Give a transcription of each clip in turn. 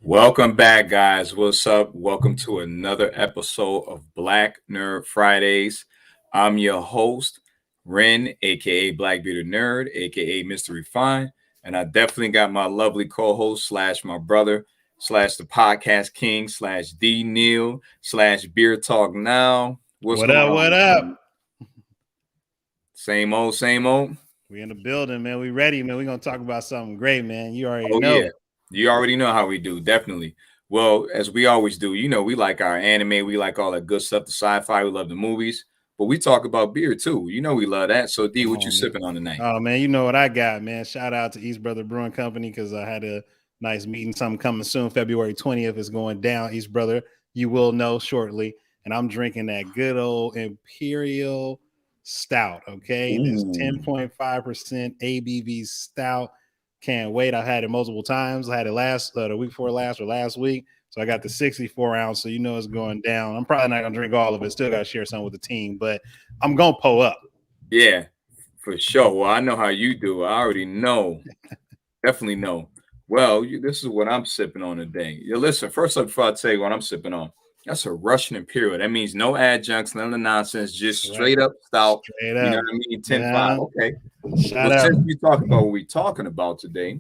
Welcome back, guys. What's up? Welcome to another episode of Black Nerd Fridays. I'm your host, Ren, aka BlackBeerdedNerd, aka Mr. Refine, and I definitely got my lovely co-host slash my brother slash the podcast king slash D Neal slash Beer Talk Now. What's What going up? What on? up? Same old, same old. We in the building, man. We ready, man. We gonna talk about something great, man. You already Oh yeah, know. you already know how we do. Definitely. Well, as we always do, we like our anime, we like all that good stuff, the sci-fi, we love the movies, but we talk about beer too. We love that. So D, Come what you on, man. sipping on tonight? Oh man, you know what I got, man. Shout out to East Brother Brewing Company because I had a nice meeting. Something coming soon, February 20th is going down. East Brother, you will know shortly. And I'm drinking that good old Imperial Stout. Okay, this Ooh. 10.5% ABV stout. Can't wait. I've had it multiple times. I had it the week before last or last week. So I got the 64 ounce. So you know it's going down. I'm probably not gonna drink all of it. Still got to share some with the team, but I'm gonna pull up. Yeah, for sure. Well, I know how you do. I already know. Definitely know. Well, this is what I'm sipping on today. Listen, first up, before I tell you what I'm sipping on, that's a Russian Imperial. That means no adjuncts, none of the nonsense, just That's right. straight up stout. Straight You know up. what I mean? 10-5. Yeah. Okay. Shout Well, out. since we talk about what we're talking about today,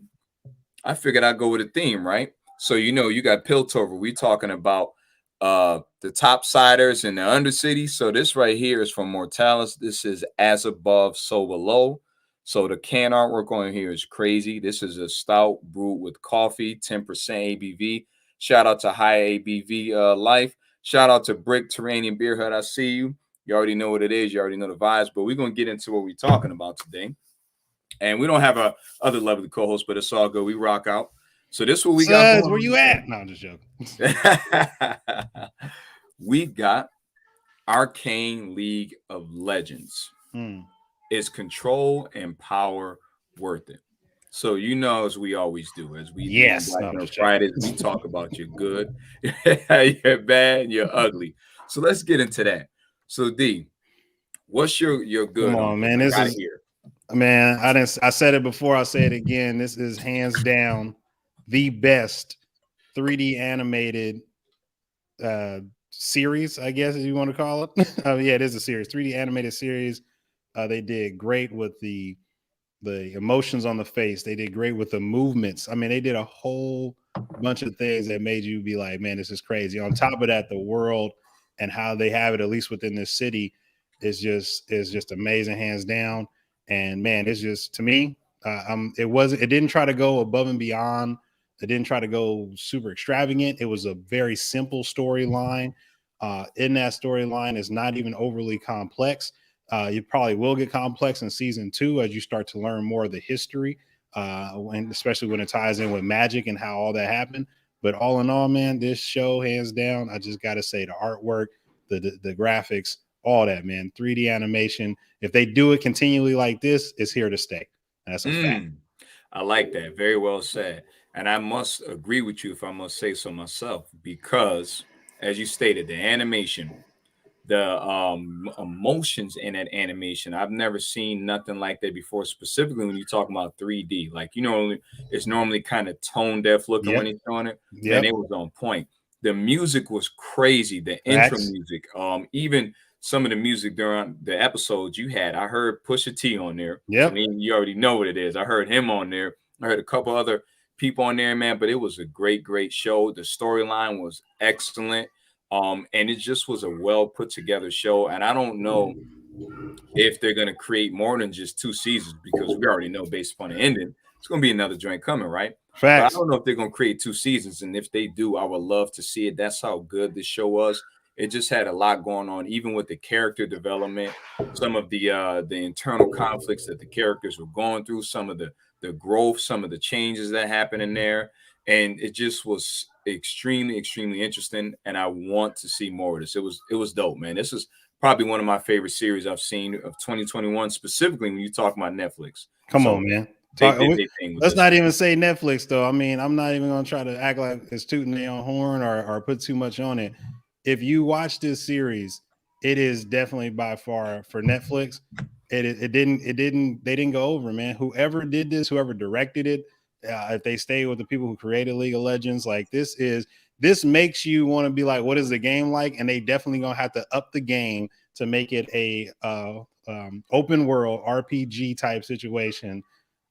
I figured I'd go with a theme, right? So you got Piltover. We talking about the top siders and the undercity. So this right here is from Mortalis. This is as above, so below. So the can artwork on here is crazy. This is a stout brewed with coffee, 10% ABV. Shout out to High ABV Life. Shout out to Brick Terranian Beer Hut. I see you. You already know what it is. You already know the vibes. But we're gonna get into what we're talking about today. And we don't have a other lovely co-host, but it's all good. We rock out. So this is what we got Suds, going where you on at? No, I'm just joking. today. We got Arcane League of Legends. Hmm. Is control and power worth it? So as we always do, as we do on Yes. Black No, I'm Nerd just joking. Fridays, we talk about your good, you're bad, you're ugly. So let's get into that. So D, what's your Come good on? on, man. I This got it is here. man. I said it before. I'll say it again. This is hands down the best 3D animated series, I guess if you want to call it. Yeah, it is a series, 3D animated series. They did great with the emotions on the face. They did great with the movements. I mean, they did a whole bunch of things that made you be like, man, this is crazy. On top of that, the world and how they have it, at least within this city, is just amazing, hands down. And man, it's just to me, it didn't try to go above and beyond. It didn't try to go super extravagant. It was a very simple storyline. In that storyline, is not even overly complex. You probably will get complex in season 2 as you start to learn more of the history, and especially when it ties in with magic and how all that happened. But all in all, man, this show, hands down, I just got to say the artwork, the graphics, all that, man, 3D animation. If they do it continually like this, it's here to stay. That's a fact. Mm, I like that. Very well said. And I must agree with you if I must say so myself, because as you stated, the animation, the emotions in that animation, I've never seen nothing like that before, specifically when you talk about 3D. Like, it's normally kind of tone deaf looking when Yep. he's showing it. Man, Yep. it was on point. The music was crazy. The intro Facts. music, even some of the music during the episodes you had, I heard Pusha T on there. So Yep. you already know what it is. I heard him on there. I heard a couple other people on there, man. But it was a great, great show. The storyline was excellent. And it just was a well put together show. And I don't know if they're going to create more than just 2 seasons, because we already know based upon the ending, it's going to be another joint coming, right? But I Facts. don't know if they're going to create 2 seasons. And if they do, I would love to see it. That's how good this show was. It just had a lot going on, even with the character development, some of the internal conflicts that the characters were going through, some of the growth, some of the changes that happened in there. And it just was extremely, extremely interesting. And I want to see more of this. It was dope, man. This is probably one of my favorite series I've seen of 2021, specifically when you talk about Netflix. Come So on, man. they did their thing with Let's this not one. even say Netflix though. I mean, I'm not even gonna try to act like it's tooting their own horn or put too much on it. If you watch this series, it is definitely by far for Netflix. It didn't they didn't go over, man. Whoever did this, whoever directed it, if they stay with the people who created League of Legends, like this makes you want to be like, what is the game like? And they definitely gonna have to up the game to make it a open world RPG type situation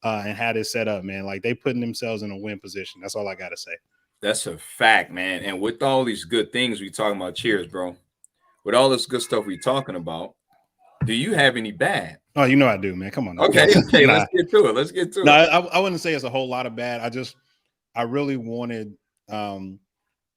and had it set up, man. Like they putting themselves in a win position. That's all I gotta say. That's a fact, man. And with all these good things we talking about, cheers, bro. With all this good stuff we talking about, do you have any bad? Oh, you know I do, man. Come on. Now. Okay, let's get to it. Let's get to it. I wouldn't say it's a whole lot of bad. I really wanted a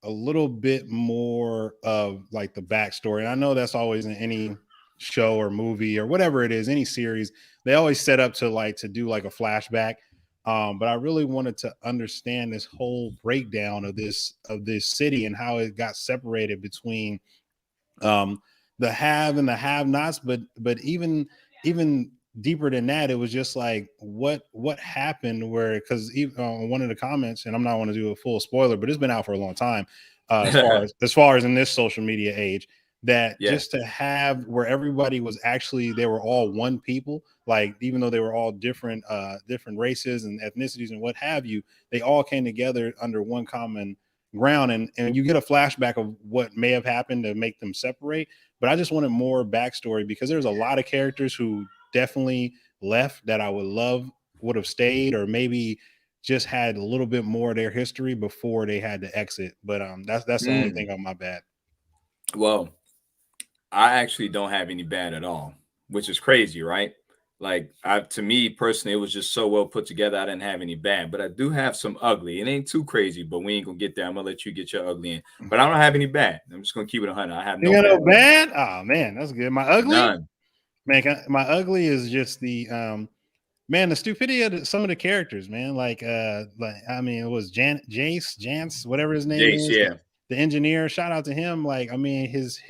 little bit more of like the backstory. And I know that's always in any show or movie or whatever it is, any series, they always set up to do like a flashback. But I really wanted to understand this whole breakdown of this city and how it got separated between the have and the have-nots. But even deeper than that, it was just like what happened where, because on one of the comments, and I'm not want to do a full spoiler, but it's been out for a long time, as far as in this social media age, that just to have where everybody was actually, they were all one people, like even though they were all different races and ethnicities and what have you, they all came together under one common ground. And you get a flashback of what may have happened to make them separate. But I just wanted more backstory, because there's a lot of characters who definitely left that I would have stayed, or maybe just had a little bit more of their history before they had to exit. But that's the only thing on my bad. Well, I actually don't have any bad at all, which is crazy, right? Like, to me personally, it was just so well put together. I didn't have any bad, but I do have some ugly. It ain't too crazy, but we ain't gonna get there. I'm gonna let you get your ugly in, but I don't have any bad. I'm just gonna keep it 100. I have no bad. Oh man, that's good. My ugly, none. Man, my ugly is just the the stupidity of some of the characters, man. Like I mean, it was Jayce, whatever his name is, the engineer. Shout out to him. Like, I mean, his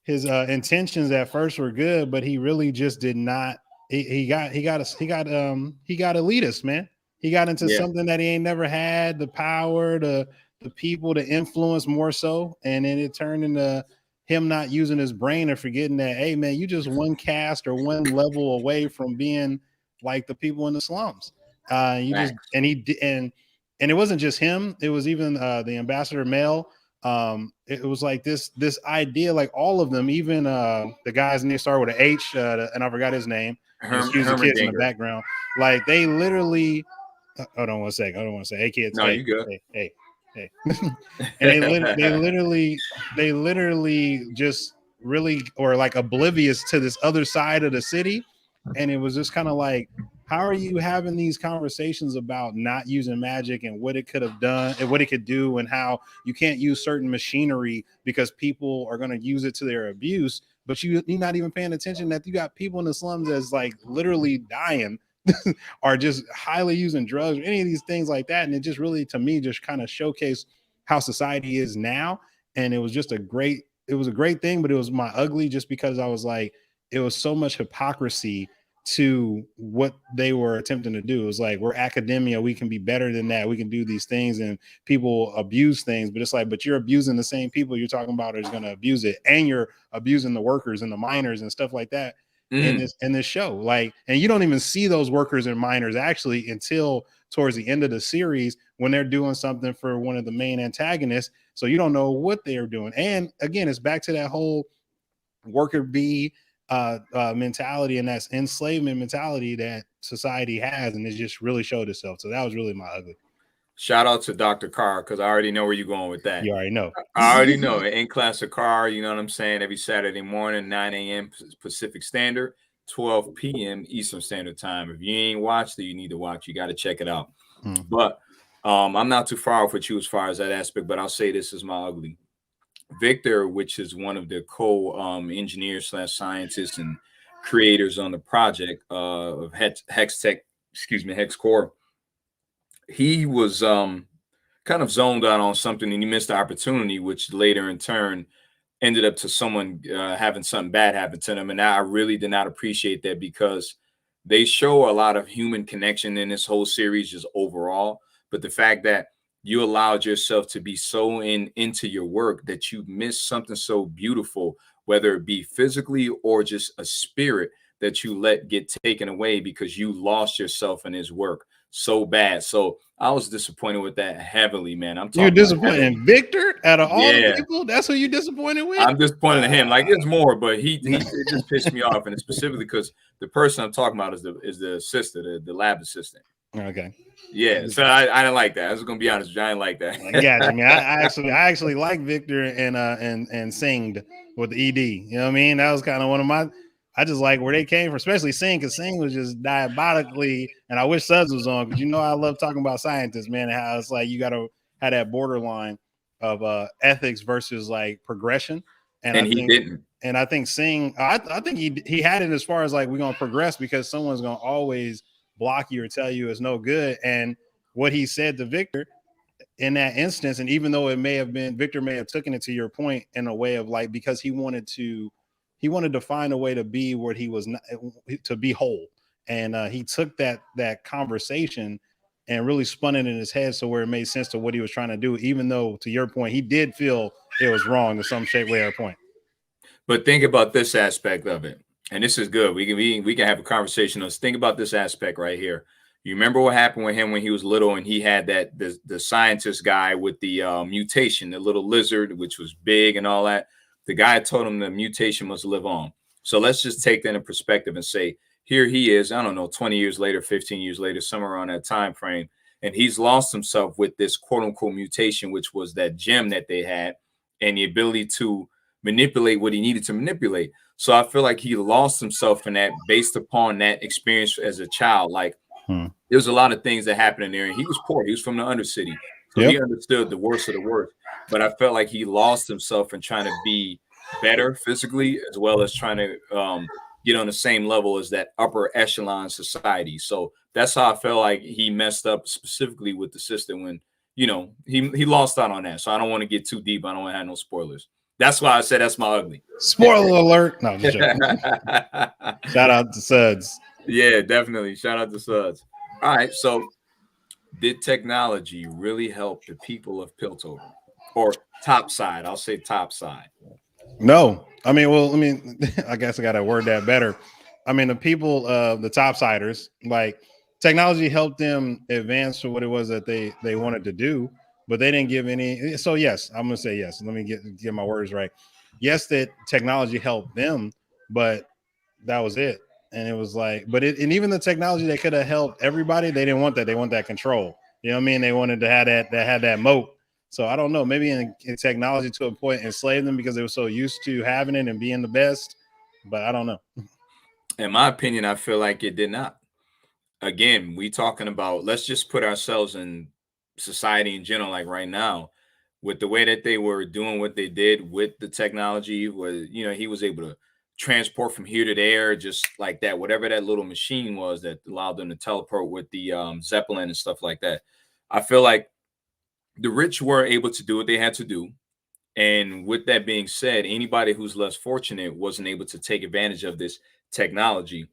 intentions at first were good, but he really just did not. He got elitist, man. He got into something that he ain't never had, the power, the people, the influence more so, and then it turned into him not using his brain or forgetting that, hey man, you just one cast or one level away from being like the people in the slums. And it wasn't just him. It was even the ambassador Neal. It was like this idea, like all of them, even the guys name started with an H, and I forgot his name. Excuse the kids in the background. Like they literally. Hold on one second. I don't want to say, hey kids. No, hey, you good. Hey. And they literally just really or like oblivious to this other side of the city. And it was just kind of like, how are you having these conversations about not using magic and what it could have done and what it could do, and how you can't use certain machinery because people are going to use it to their abuse, but you're not even paying attention that you got people in the slums that's like literally dying are just highly using drugs or any of these things like that. And it just really, to me, just kind of showcased how society is now. And it was just a great thing, but it was my ugly just because I was like, it was so much hypocrisy to what they were attempting to do. It was like, we're academia, we can be better than that, we can do these things, and people abuse things, but it's like, but you're abusing the same people you're talking about is going to abuse it, and you're abusing the workers and the miners and stuff like that in this show. Like, and you don't even see those workers and miners actually until towards the end of the series when they're doing something for one of the main antagonists, so you don't know what they're doing. And again, it's back to that whole worker bee mentality and that's enslavement mentality that society has, and it just really showed itself. So that was really my ugly. Shout out to Dr. Carr, because I already know where you're going with that. You already know. I already know. In class of Carr, you know what I'm saying? Every Saturday morning, 9 a.m. Pacific Standard, 12 p.m. Eastern Standard Time. If you ain't watched it, you need to watch. You got to check it out. But I'm not too far off with you as far as that aspect, but I'll say this is my ugly. Victor, which is one of the co-engineers / scientists and creators on the project of Hex-Tech, Hex Core, he was kind of zoned out on something, and he missed the opportunity, which later in turn ended up to someone having something bad happen to them. And I really did not appreciate that, because they show a lot of human connection in this whole series just overall. But the fact that you allowed yourself to be so into your work that you missed something so beautiful, whether it be physically or just a spirit that you let get taken away because you lost yourself in his work. so bad. So I was disappointed with that heavily, man. I'm talking You're disappointed in Victor out of all the people. That's who you disappointed with. I'm disappointed in him. Like there's more, but it just pissed me off, and specifically because the person I'm talking about is the assistant, the lab assistant. Okay. Yeah, so I didn't like that. I was gonna be honest with you, I didn't like that. I got you, man. I actually like Victor and Singed with the ED. You know what I mean? That was kind of one of my. I just like where they came from, especially Sing, because Sing was just diabolically. And I wish Sudz was on, because I love talking about scientists, man, and how it's like you got to have that borderline of ethics versus like progression. And I think didn't. And I think Sing, I think he had it as far as like we're gonna progress, because someone's gonna always block you or tell you it's no good. And what he said to Victor in that instance, and even though it may have been Victor may have taken it to your point in a way of like, because he wanted to find a way to be where he was not, to be whole. And he took that conversation and really spun it in his head so where it made sense to what he was trying to do, even though to your point, he did feel it was wrong to some shape, way, or point. But think about this aspect of it. And this is good. We can have a conversation. Let's think about this aspect right here. You remember what happened with him when he was little, and he had the scientist guy with the mutation, the little lizard, which was big and all that. The guy told him the mutation must live on. So let's just take that in perspective and say, here he is, I don't know, 20 years later, 15 years later, somewhere around that time frame, and he's lost himself with this quote unquote mutation, which was that gem that they had and the ability to manipulate what he needed to manipulate. So I feel like he lost himself in that based upon that experience as a child. Like there's a lot of things that happened in there, and he was poor. He was from the undercity. So he understood the worst of the worst. But I felt like he lost himself in trying to be better physically, as well as trying to get on the same level as that upper echelon society. So that's how I felt like he messed up specifically with the system when, he lost out on that. So I don't want to get too deep. I don't want to have no spoilers. That's why I said that's my ugly. Spoiler alert. No, just joking. Shout out to Sudz. Yeah, definitely. Shout out to Sudz. All right. So did technology really help the people of Piltover? Or topside? I'll say topside. No. I mean, I guess I got to word that better. I mean, the people, the topsiders, like technology helped them advance to what it was that they wanted to do, but they didn't give any. So yes, I'm going to say yes. Let me get my words right. Yes, that technology helped them, but that was it. And it was like, and even the technology that could have helped everybody, they didn't want that. They want that control. You know what I mean? They wanted to have that moat. So I don't know, maybe in technology to a point enslaved them because they were so used to having it and being the best, but I don't know. In my opinion, I feel like it did not. Again, we talking about, let's just put ourselves in society in general, like right now, with the way that they were doing what they did with the technology, where, he was able to transport from here to there, just like that, whatever that little machine was that allowed them to teleport with the Zeppelin and stuff like that. I feel like the rich were able to do what they had to do. And with that being said, anybody who's less fortunate wasn't able to take advantage of this technology.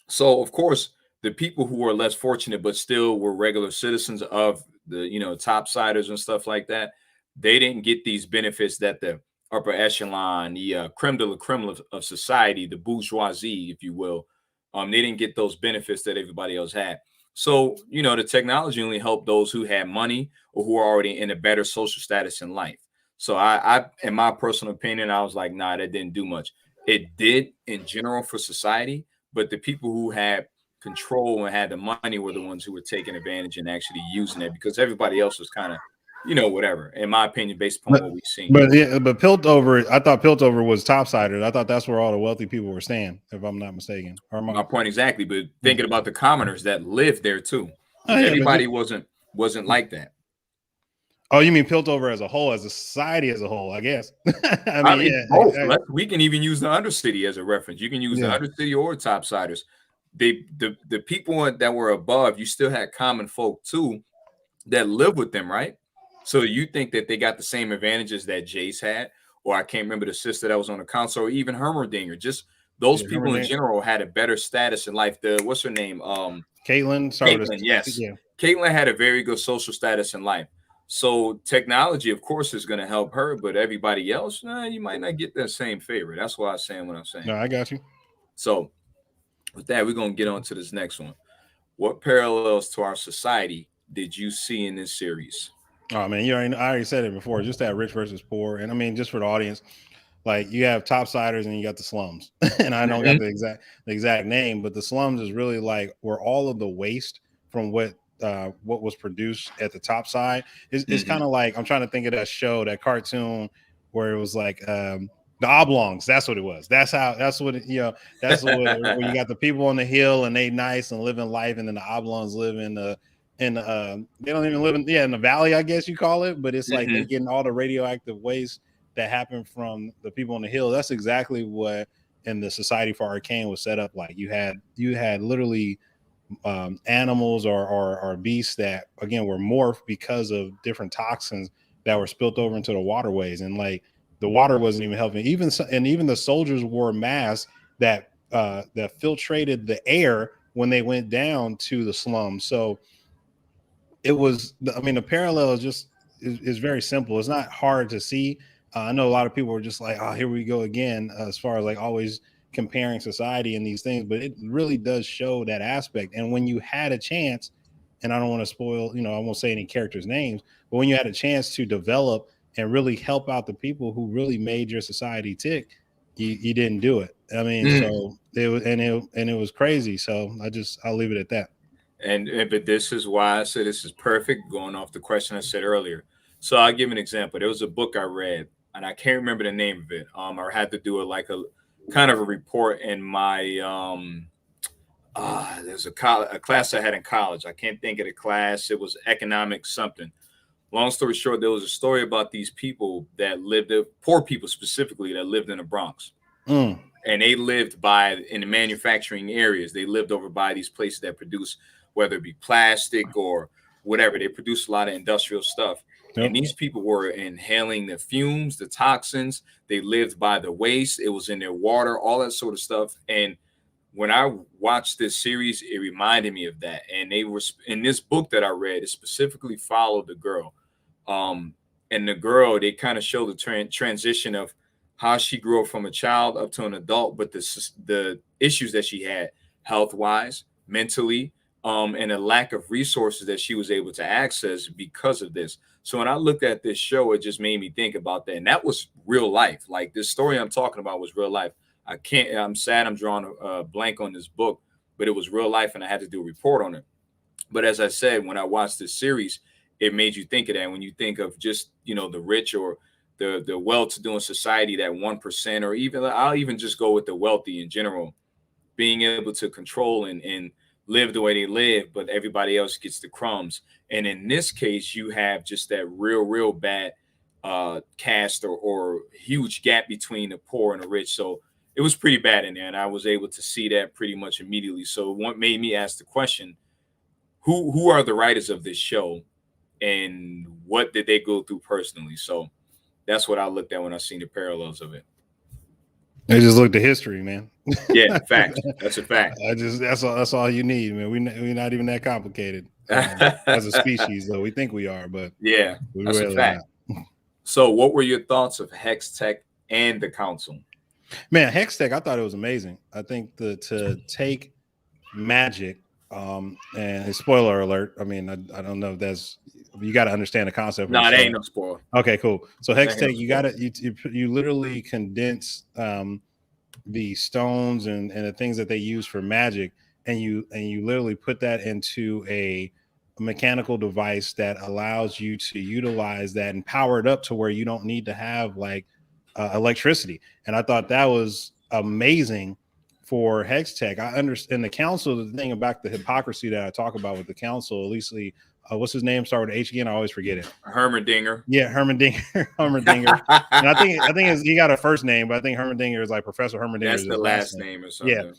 So, of course, the people who were less fortunate but still were regular citizens of the, topsiders and stuff like that, they didn't get these benefits that the upper echelon, the creme de la creme of society, the bourgeoisie, if you will, they didn't get those benefits that everybody else had. So, the technology only helped those who had money or who are already in a better social status in life. So I, in my personal opinion, I was like, nah, that didn't do much. It did in general for society, but the people who had control and had the money were the ones who were taking advantage and actually using it, because everybody else was kind of, whatever, in my opinion, based upon what we've seen. But Piltover, I thought Piltover was topsiders. I thought that's where all the wealthy people were staying, if I'm not mistaken. My point exactly, but thinking about the commoners that lived there too. Everybody wasn't like that. Oh, you mean Piltover as a whole, as a society as a whole, I guess. I mean both. We can even use the undercity as a reference. You can use the undercity or topsiders. The people that were above, you still had common folk too that live with them, right? So you think that they got the same advantages that Jayce had, or I can't remember the sister that was on the council, or even Hermerdinger. Just those people in general had a better status in life. What's her name? Caitlin. Yes. Yeah. Caitlin had a very good social status in life. So technology, of course, is going to help her, but everybody else, you might not get that same favor. That's why I'm saying what I'm saying. No, I got you. So with that, we're going to get on to this next one. what parallels to our society did you see in this series? Oh man, I already said it before. Just that rich versus poor, and I mean, just for the audience, like you have topsiders and you got the slums, and I don't got the exact name, but the slums is really like where all of the waste from what was produced at the top side is kind of like, I'm trying to think of that show, that cartoon where it was like the oblongs. That's what it was. That's what that's what where you got the people on the hill and they nice and living life, and then the oblongs live in the they don't even live in the valley, I guess you call it, but it's like they getting all the radioactive waste that happened from the people on the hill. That's exactly what in the Society for Arcane was set up like. You had literally animals or beasts that again were morphed because of different toxins that were spilt over into the waterways, and like the water wasn't even helping. Even the soldiers wore masks that filtrated the air when they went down to the slums. So it was, I mean, the parallel is very simple. It's not hard to see. I know a lot of people are just like, oh, here we go again, as far as like always comparing society and these things, but it really does show that aspect. And when you had a chance, and I don't want to spoil, I won't say any characters' names, but when you had a chance to develop and really help out the people who really made your society tick, you didn't do it. I mean, so it was, and it was crazy. So I'll leave it at that. But this is why I said this is perfect, going off the question I said earlier. So I'll give an example. There was a book I read, and I can't remember the name of it. I had to do it like a kind of a report in my there's a class I had in college. I can't think of the class. It was economics something. Long story short, there was a story about these people that lived, poor people specifically, that lived in the Bronx. And they lived in the manufacturing areas. They lived over by these places that produce, whether it be plastic or whatever. They produce a lot of industrial stuff. Yep. And these people were inhaling the fumes, the toxins. They lived by the waste. It was in their water, all that sort of stuff. And when I watched this series, it reminded me of that. And they were in this book that I read, it specifically followed the girl. And the girl, they kind of show the transition of how she grew up from a child up to an adult, but the issues that she had health-wise, mentally, and a lack of resources that she was able to access because of this. So when I looked at this show, it just made me think about that. And that was real life. Like, this story I'm talking about was real life. I'm sad I'm drawing a blank on this book, but it was real life and I had to do a report on it. But as I said, when I watched this series, it made you think of that. When you think of just, the rich or the well-to-do in society, that 1%, or even, I'll even just go with the wealthy in general, being able to control and live the way they live, but everybody else gets the crumbs. And in this case, you have just that real bad cast or huge gap between the poor and the rich. So it was pretty bad in there, and I was able to see that pretty much immediately. So what made me ask the question, who are the writers of this show, and what did they go through personally? So that's what I looked at when I seen the parallels of it. They just looked at history, man. Yeah, fact. That's a fact. That's all you need, man. We're not even that complicated as a species, though. We think we are, but yeah, that's really a fact. Not. So what were your thoughts of Hex-Tech and the Council? Man, Hex-Tech, I thought it was amazing. I think to take magic, and spoiler alert, I mean, I don't know if that's, you got to understand the concept. No, it ain't no spoiler. Okay, cool. So Hex-Tech, you literally condense the stones and the things that they use for magic, and you literally put that into a mechanical device that allows you to utilize that and power it up to where you don't need to have like electricity. And I thought that was amazing for Hex-Tech. I understand the Council, the thing about the hypocrisy that I talk about with the Council, at least what's his name? Start with H again. I always forget it. Hermendinger. Yeah, Hermendinger. Hermendinger. And I think he got a first name, but I think Hermendinger is like Professor Hermendinger. That's the last name or something. Yeah.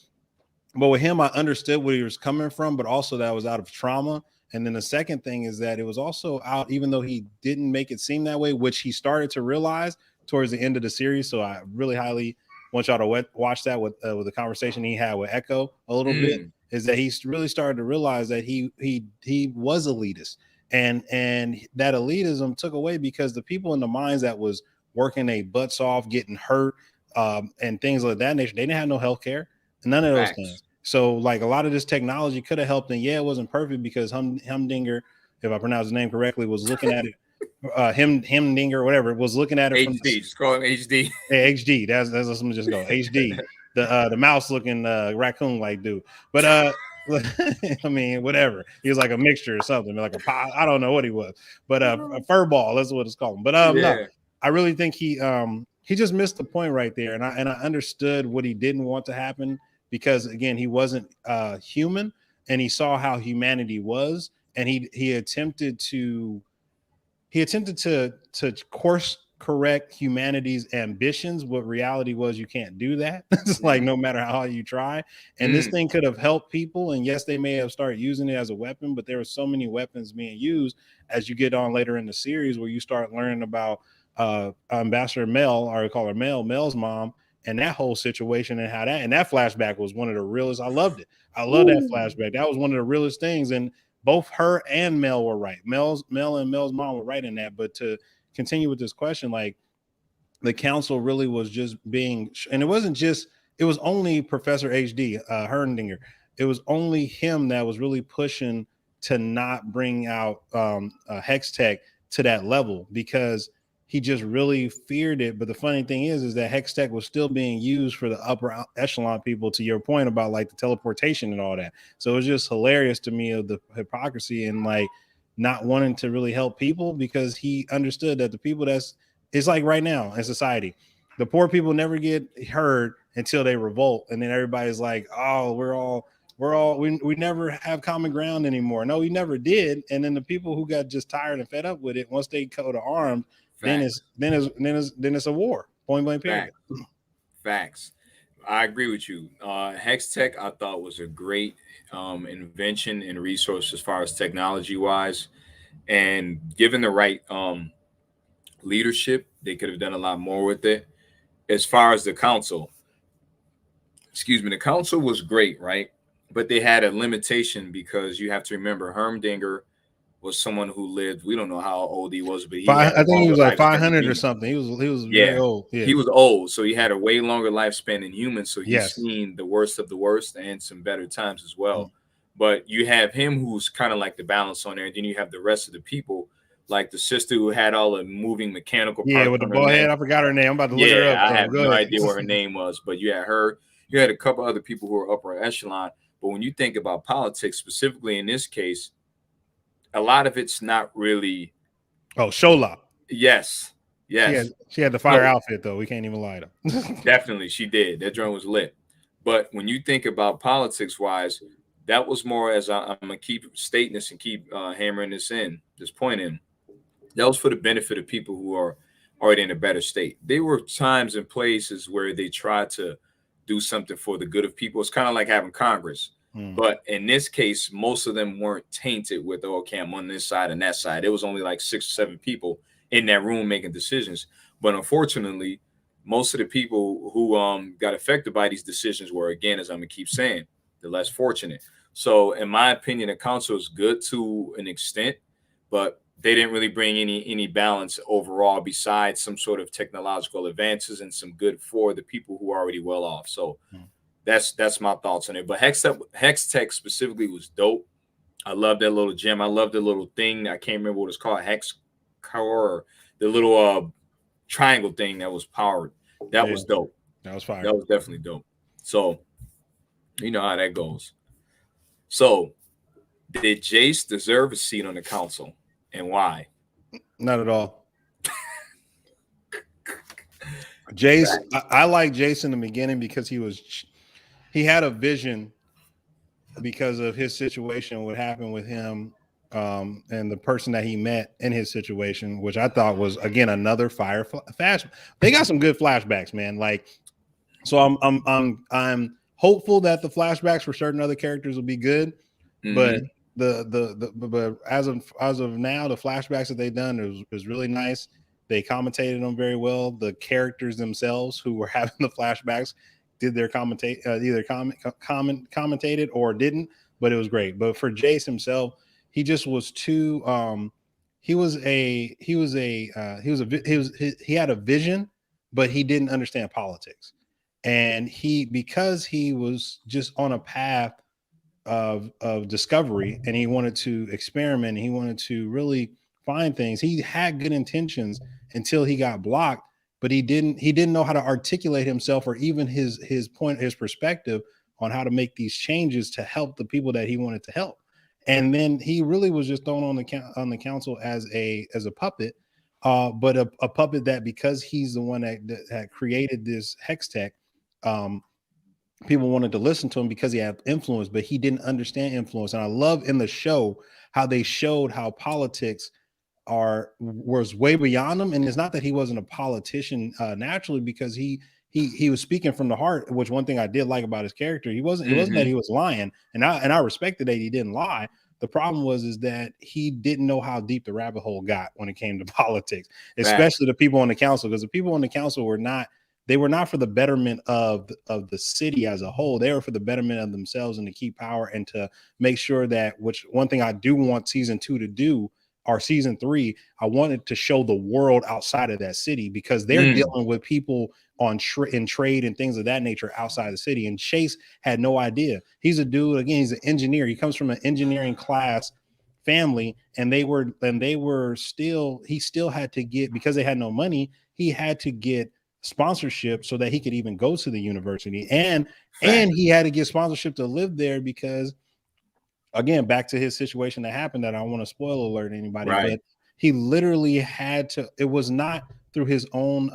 But with him, I understood where he was coming from, but also that was out of trauma. And then the second thing is that it was also out, even though he didn't make it seem that way, which he started to realize towards the end of the series. So I really highly want y'all to watch that with the conversation he had with Echo a little bit, is that he really started to realize that he was elitist, and that elitism took away because the people in the mines that was working their butts off, getting hurt, and things like that nature, they didn't have no health care, none of those things. So like a lot of this technology could have helped, and yeah, it wasn't perfect because Humdinger, if I pronounce his name correctly, was looking at it. Himdinger, whatever, was looking at it from HD. Just call him HD. HD. That's let me just go HD. The mouse looking raccoon like dude, but I mean whatever. He was like a mixture or something, like a pie. I don't know what he was, but a fur ball. That's what it's called. But no, I really think he just missed the point right there, and I understood what he didn't want to happen because again he wasn't human, and he saw how humanity was, and he attempted to course correct humanity's ambitions. What reality was, you can't do that. It's like no matter how you try. And this thing could have helped people. And yes, they may have started using it as a weapon, but there were so many weapons being used as you get on later in the series where you start learning about Ambassador Mel, or I call her Mel's mom, and that whole situation and how that flashback was one of the realest. I loved it. I love that flashback. That was one of the realest things. And both her and Mel were right. Mel and Mel's mom were right in that. But to continue with this question, like the council really was just being, and it was only Professor HD, Herdinger. It was only him that was really pushing to not bring out Hex-Tech to that level because he just really feared it. But the funny thing is that Hex-Tech was still being used for the upper echelon people, to your point about like the teleportation and all that. So it was just hilarious to me of the hypocrisy and like not wanting to really help people because he understood that the people it's like right now in society, the poor people never get heard until they revolt. And then everybody's like, oh, we never have common ground anymore. No, we never did. And then the people who got just tired and fed up with it, once they go to arms, then it's a war. Point blank period. Facts. I agree with you. Hex-Tech I thought was a great invention and resource as far as technology wise, and given the right leadership, they could have done a lot more with it. As far as the council, the council was great, right? But they had a limitation because you have to remember Hermdinger was someone who lived. We don't know how old he was, but I think he was like 500 or something. He was very old. Yeah. He was old, so he had a way longer lifespan than humans. So he's seen the worst of the worst and some better times as well. But you have him who's kind of like the balance on there, and then you have the rest of the people, like the sister who had all the moving mechanical parts. Yeah, with the bald head. I forgot her name. I'm about to look her up. I have no idea what her name was, but you had her. You had a couple other people who were upper echelon. But when you think about politics, specifically in this case, a lot of it's not really. Oh, Shola. Yes. She had the fire outfit though. We can't even lie to her. Definitely, she did. That drone was lit. But when you think about politics wise, that was more, as I'm gonna keep stating this and keep hammering this point in. That was for the benefit of people who are already in a better state. There were times and places where they tried to do something for the good of people. It's kind of like having Congress. But in this case, most of them weren't tainted with, oh, okay, I'm on this side and that side. It was only like 6 or 7 people in that room making decisions. But unfortunately, most of the people who got affected by these decisions were, again, as I'm going to keep saying, the less fortunate. So in my opinion, the council is good to an extent, but they didn't really bring any balance overall besides some sort of technological advances and some good for the people who are already well off. So that's my thoughts on it. But Hex-Tech specifically was dope. I love that little gem. I love the little thing. I can't remember what it's called. Hex core, the little triangle thing that was powered. That was dope. That was fire. That was definitely dope. So you know how that goes. So did Jayce deserve a seat on the council, and why? Not at all. Jayce, I like Jayce in the beginning because he had a vision because of his situation, what happened with him, and the person that he met in his situation, which I thought was again another fire flash. They got some good flashbacks, man. Like, so I'm hopeful that the flashbacks for certain other characters will be good, but but as of now, the flashbacks that they've done is really nice. They commentated them very well. The characters themselves who were having the flashbacks did their either commentated or didn't, but it was great. But for Jayce himself, he just was too. He had a vision, but he didn't understand politics. And because he was just on a path of discovery, and he wanted to experiment, he wanted to really find things. He had good intentions until he got blocked, but he didn't know how to articulate himself, or even his perspective on how to make these changes to help the people that he wanted to help. And then he really was just thrown on the council as a puppet, but a puppet that, because he's the one that had created this Hex-Tech, people wanted to listen to him because he had influence, but he didn't understand influence. And I love in the show how they showed how politics was way beyond him. And it's not that he wasn't a politician naturally, because he was speaking from the heart, which one thing I did like about his character. It wasn't that he was lying, and I respected that he didn't lie. The problem is that he didn't know how deep the rabbit hole got when it came to politics, especially the people on the council, because the people on the council were not for the betterment of the city as a whole. They were for the betterment of themselves and to keep power and to make sure that, which one thing I do want season 2 to do, or season 3, I wanted to show the world outside of that city, because they're dealing with people in trade and things of that nature outside the city. And Jayce had no idea. He's a dude, again, he's an engineer. He comes from an engineering class family, and he still had to get, because they had no money, he had to get sponsorship so that he could even go to the university, and he had to get sponsorship to live there, because, again, back to his situation that happened, that I don't want to spoil alert anybody, but he literally had to, it was not through his own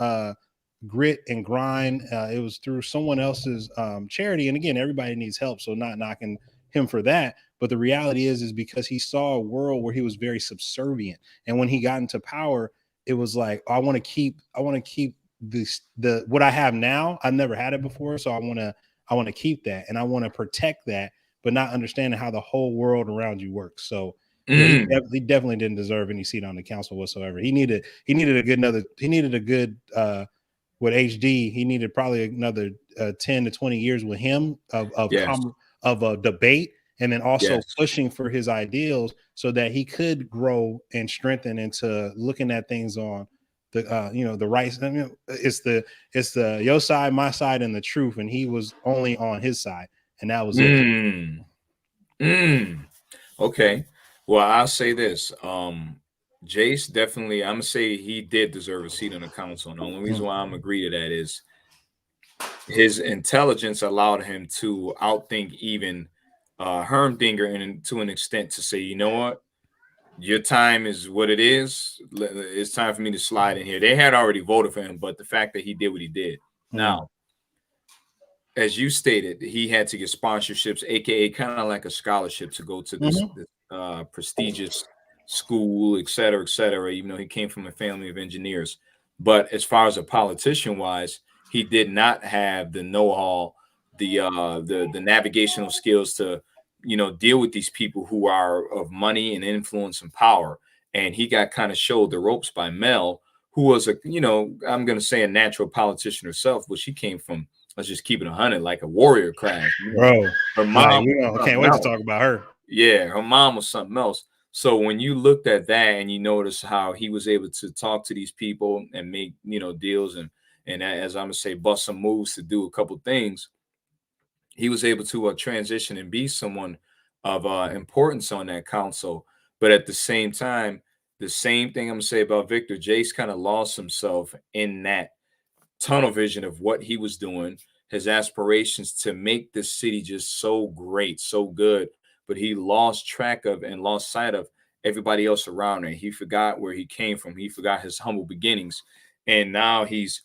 grit and grind, it was through someone else's charity. And again, everybody needs help, so not knocking him for that, but the reality is because he saw a world where he was very subservient, and when he got into power, it was like, I want to keep what I have now. I've never had it before, so I want to keep that, and I want to protect that, but not understanding how the whole world around you works. So yeah, he definitely didn't deserve any seat on the council whatsoever. He needed a good with HD. He needed probably another 10 to 20 years with him of a debate, and then also pushing for his ideals, so that he could grow and strengthen into looking at things on the right. I mean, it's the your side, my side, and the truth, and he was only on his side, and that was it. Okay, well, I'll say this: Jayce definitely, I'm gonna say he did deserve a seat on the council, and the only reason why I'm agree to that is his intelligence allowed him to outthink even Hermdinger, and to an extent to say, you know what, your time is what it is. It's time for me to slide in here. They had already voted for him, but the fact that he did what he did. Now, as you stated, he had to get sponsorships, aka kind of like a scholarship, to go to this prestigious school, et cetera, even though he came from a family of engineers. But as far as a politician wise, he did not have the know-how, the navigational skills to deal with these people who are of money and influence and power. And he got kind of showed the ropes by Mel, who was I'm going to say a natural politician herself, but she came from, let's just keep it 100, like a warrior class. Bro, her mom, I can't wait to talk about her. Yeah, her mom was something else. So when you looked at that and you notice how he was able to talk to these people and make deals, and as I'm gonna say, bust some moves to do a couple things, he was able to transition and be someone of importance on that council. But at the same time, the same thing I'm gonna say about Victor, Jayce kind of lost himself in that tunnel vision of what he was doing, his aspirations to make this city just so great, so good. But he lost track of and lost sight of everybody else around him. He forgot where he came from. He forgot his humble beginnings. And now he's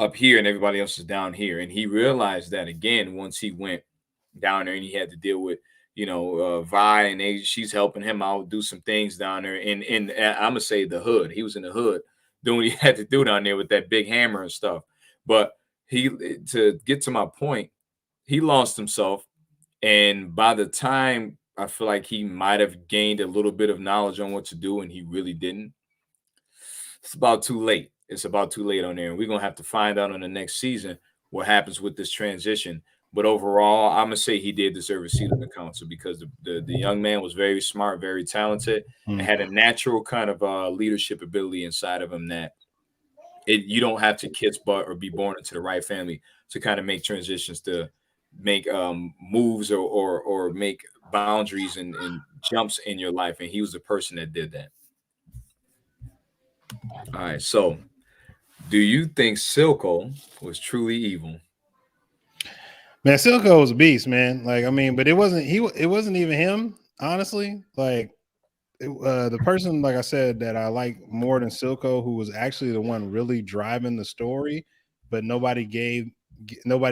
up here and everybody else is down here. And he realized that again once he went down there and he had to deal with Vi, and she's helping him out do some things down there in I'm gonna say the hood. He was in the hood doing what he had to do down there with that big hammer and stuff. But to get to my point, he lost himself, and by the time I feel like he might have gained a little bit of knowledge on what to do, and he really didn't, it's about too late. It's about too late on there, and we're gonna have to find out on the next season what happens with this transition. But overall, I'm gonna say he did deserve a seat on the council, because the young man was very smart, very talented, and had a natural kind of leadership ability inside of him that you don't have to kiss butt or be born into the right family. to kind of make transitions, to make moves or make boundaries and jumps in your life, and he was the person that did that. All right, so do you think Silco was truly evil? Man, Silco was a beast, man. Like, I mean, but it wasn't it wasn't even him, honestly. Like, the person, like I said, that I like more than Silco, who was actually the one really driving the story, but nobody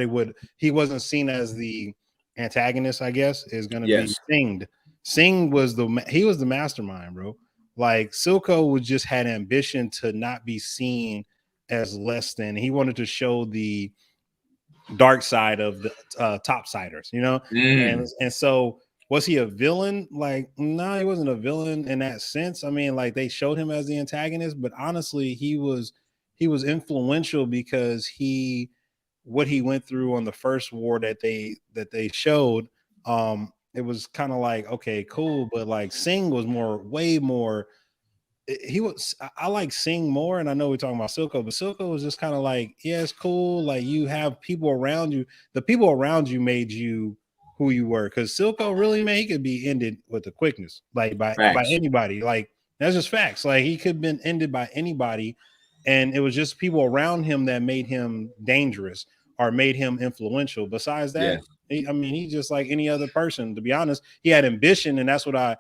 would. He wasn't seen as the antagonist, I guess, is going to be Yes. Singed. Sing was he was the mastermind, bro. Like, Silco was just had ambition to not be seen as less than. He wanted to show the dark side of the topsiders, you know. And so was he a villain? Like, no, he wasn't a villain in that sense. I mean, like, they showed him as the antagonist, but honestly, he was influential because what he went through on the first war that they showed. It was kind of like, okay, cool, but like Sing was way more. He was, I like Sing more, and I know we're talking about Silco, but Silco was just kind of like, yeah, it's cool. Like, you have people around you. The people around you made you who you were. Because Silco really, man, he could be ended with the quickness, like by anybody. Like, that's just facts. Like, he could have been ended by anybody, and it was just people around him that made him dangerous or made him influential. Besides that, I mean, he's just like any other person. To be honest, he had ambition, and that's what I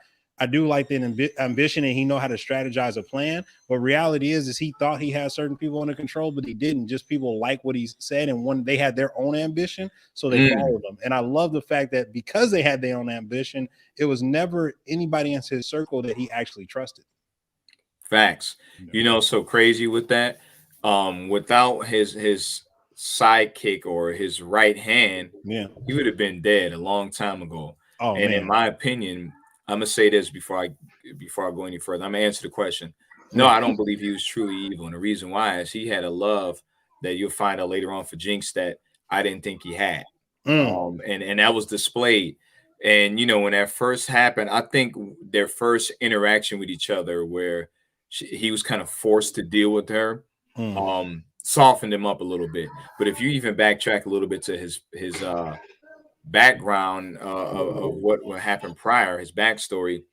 do like the ambition, and he know how to strategize a plan. But reality is he thought he had certain people under control, but he didn't. Just people like what he said, and they had their own ambition, so they followed him. And I love the fact that because they had their own ambition, it was never anybody in his circle that he actually trusted. Facts. You know, so crazy with that. Without his sidekick or his right hand, he would have been dead a long time ago. Oh, and man. In my opinion, I'm gonna say this before I go any further. I'm gonna answer the question. No, I don't believe he was truly evil, and the reason why is he had a love that you'll find out later on for Jinx that I didn't think he had, and that was displayed. And you know, when that first happened, I think their first interaction with each other, where he was kind of forced to deal with her, softened him up a little bit. But if you even backtrack a little bit to his background of what happened prior, his backstory,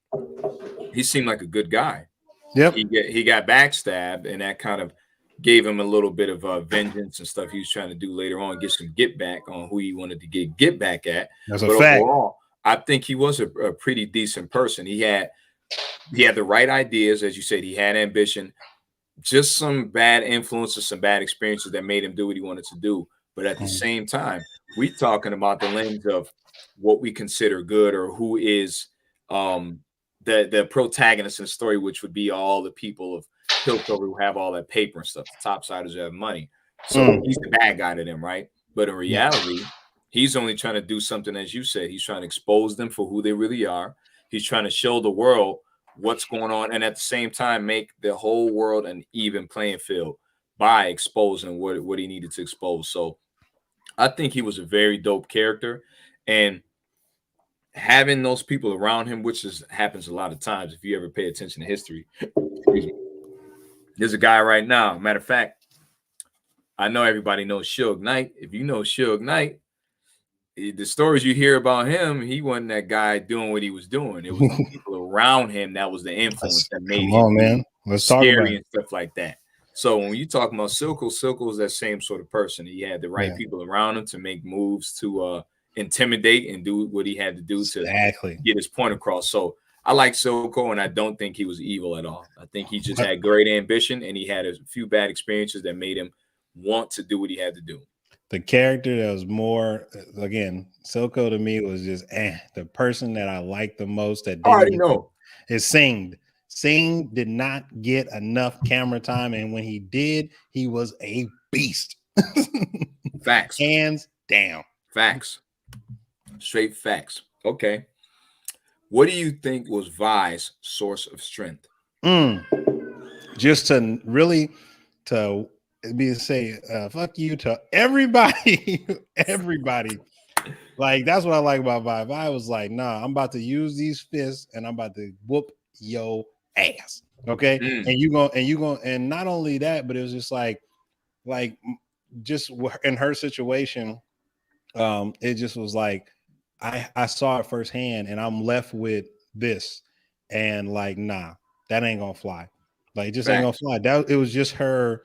he seemed like a good guy. Yep. He got backstabbed, and that kind of gave him a little bit of vengeance and stuff he was trying to do later on, get some get back on who he wanted to get back at. That's a fact. Overall, I think he was a pretty decent person. He had the right ideas, as you said. He had ambition. Just some bad influences, some bad experiences that made him do what he wanted to do. But at the same time, we talking about the lens of what we consider good, or who is the protagonist in the story, which would be all the people of Piltover who have all that paper and stuff, the topsiders who have money. So he's the bad guy to them, right? But in reality, he's only trying to do something, as you said. He's trying to expose them for who they really are. He's trying to show the world what's going on, and at the same time make the whole world an even playing field by exposing what he needed to expose. So I think he was a very dope character, and having those people around him, which happens a lot of times if you ever pay attention to history. There's a guy right now, matter of fact, I know everybody knows Suge Knight. If you know Suge Knight, the stories you hear about him, he wasn't that guy doing what he was doing. It was the people around him that was the influence that made him man. Let's scary talk about and stuff like that. So when you talk about Silco is that same sort of person. He had the right people around him to make moves, to intimidate and do what he had to do to get his point across. So I like Silco, and I don't think he was evil at all. I think he just had great ambition, and he had a few bad experiences that made him want to do what he had to do. The character that was more, again, Silco to me was just the person that I liked the most that already know is Sing. Sing did not get enough camera time, and when he did, he was a beast. Facts. Hands down. Facts. Straight facts. Okay. What do you think was Vi's source of strength? Just to really say fuck you to everybody. Everybody. Like, that's what I like about Vi. Vi was like, nah, I'm about to use these fists and I'm about to whoop your ass. Okay. And not only that, but it was just like just in her situation, it just was like I saw it firsthand, and I'm left with this, and like, nah, that ain't gonna fly. Like, it just ain't gonna fly. That it was just her.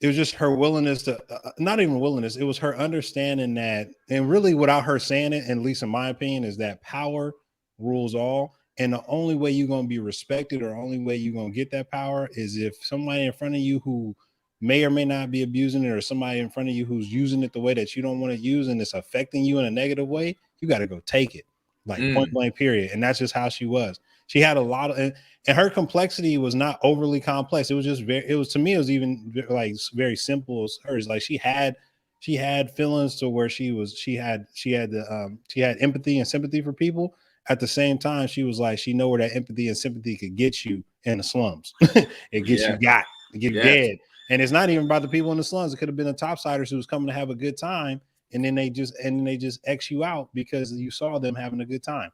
It was just her willingness to, not even willingness. It was her understanding that, and really without her saying it, and at least in my opinion, is that power rules all. And the only way you're going to be respected, or only way you're going to get that power, is if somebody in front of you who may or may not be abusing it, or somebody in front of you who's using it the way that you don't want to use, and it's affecting you in a negative way, you got to go take it, like point blank, period. And that's just how she was. She had a lot of, and her complexity was not overly complex. It was just very, it was, to me, it was even like very simple as hers. Like she had feelings to where she had empathy and sympathy for people. At the same time, she was like, she know where that empathy and sympathy could get you in the slums. It gets you dead. And it's not even about the people in the slums. It could have been the topsiders who was coming to have a good time, and then they just X you out because you saw them having a good time.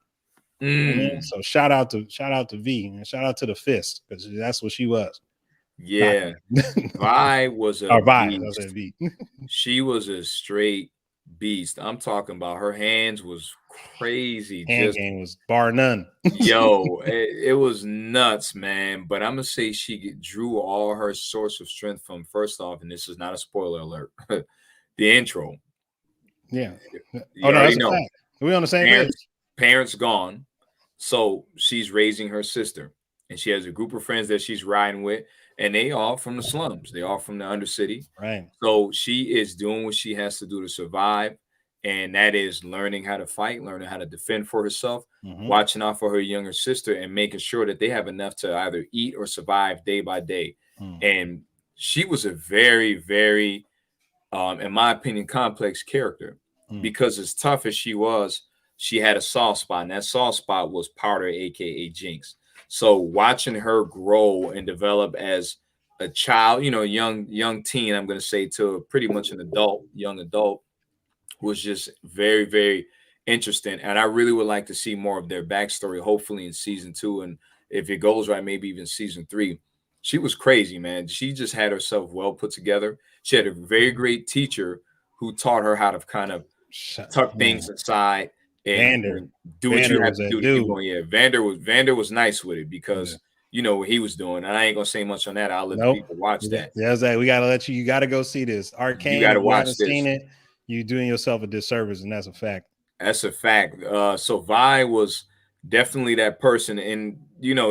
So shout out to V, and shout out to the fist, because that's what she was. Yeah. Vi was a beast. She was a straight beast. I'm talking about her hands was crazy. Hand game was bar none. Yo, it was nuts, man. But I'm gonna say she drew all her source of strength from, first off, and this is not a spoiler alert, the intro. Yeah. Oh no, that's a fact. We on the same page. Parents gone. So she's raising her sister, and she has a group of friends that she's riding with, and they all from the slums. They all from the undercity. Right. So she is doing what she has to do to survive, and that is learning how to fight, learning how to defend for herself, watching out for her younger sister, and making sure that they have enough to either eat or survive day by day. And she was a very, very, in my opinion, complex character, because as tough as she was, she had a soft spot, and that soft spot was Powder, aka Jinx. So watching her grow and develop as a child, young teen, I'm going to say, to pretty much an young adult, was just very, very interesting. And I really would like to see more of their backstory, hopefully in season 2. And if it goes right, maybe even season 3. She was crazy, man. She just had herself well put together. She had a very great teacher who taught her how to kind of tuck things aside and do what you have to do to keep going. Yeah, Vander was nice with it, because you know what he was doing. And I ain't gonna say much on that. I'll let the people watch that. Yeah, Zach, we gotta let you gotta go see this. Arcane. You gotta watch this. Seen it, you're doing yourself a disservice, and that's a fact. That's a fact. So Vi was definitely that person, and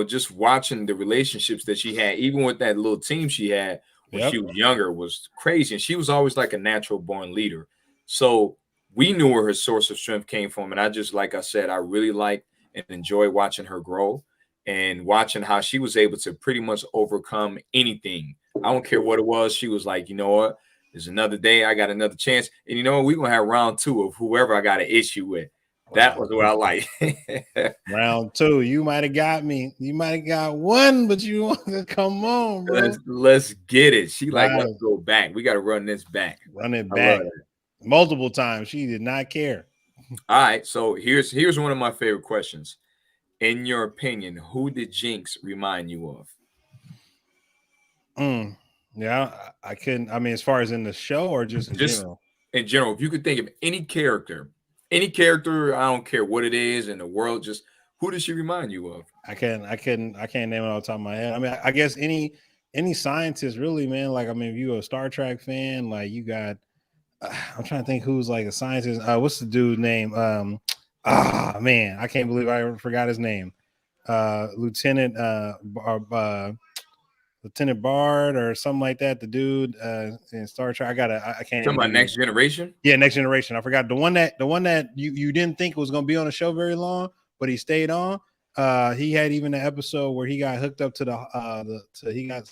just watching the relationships that she had, even with that little team she had when she was younger, was crazy. And she was always like a natural born leader. So we knew where her source of strength came from. And I just, like I said, I really like and enjoy watching her grow and watching how she was able to pretty much overcome anything. I don't care what it was. She was like, you know what? There's another day. I got another chance. And you know what? We're going to have round 2 of whoever I got an issue with. That was what I like. Round 2. You might have got me. You might have got one, but you want to come on, bro. Let's get it. She like, let's go back. We got to run this back. Run it back. Multiple times. She did not care. All right. So here's one of my favorite questions. In your opinion, who did Jinx remind you of? Yeah, I couldn't. I mean, as far as in the show, or just in general? In general, if you could think of any character, I don't care what it is in the world, just who does she remind you of? I can't name it off the top of my head. I mean, I guess any scientist, really, man. Like, I mean, if you're a Star Trek fan, like you got, I'm trying to think who's like a scientist. What's the dude's name? Man, I can't believe I forgot his name. Lieutenant Bard or something like that. The dude in Star Trek. I can't. Talking about Next Generation? Yeah, Next Generation. I forgot the one that you didn't think was going to be on the show very long, but he stayed on. He had even an episode where he got hooked up to he got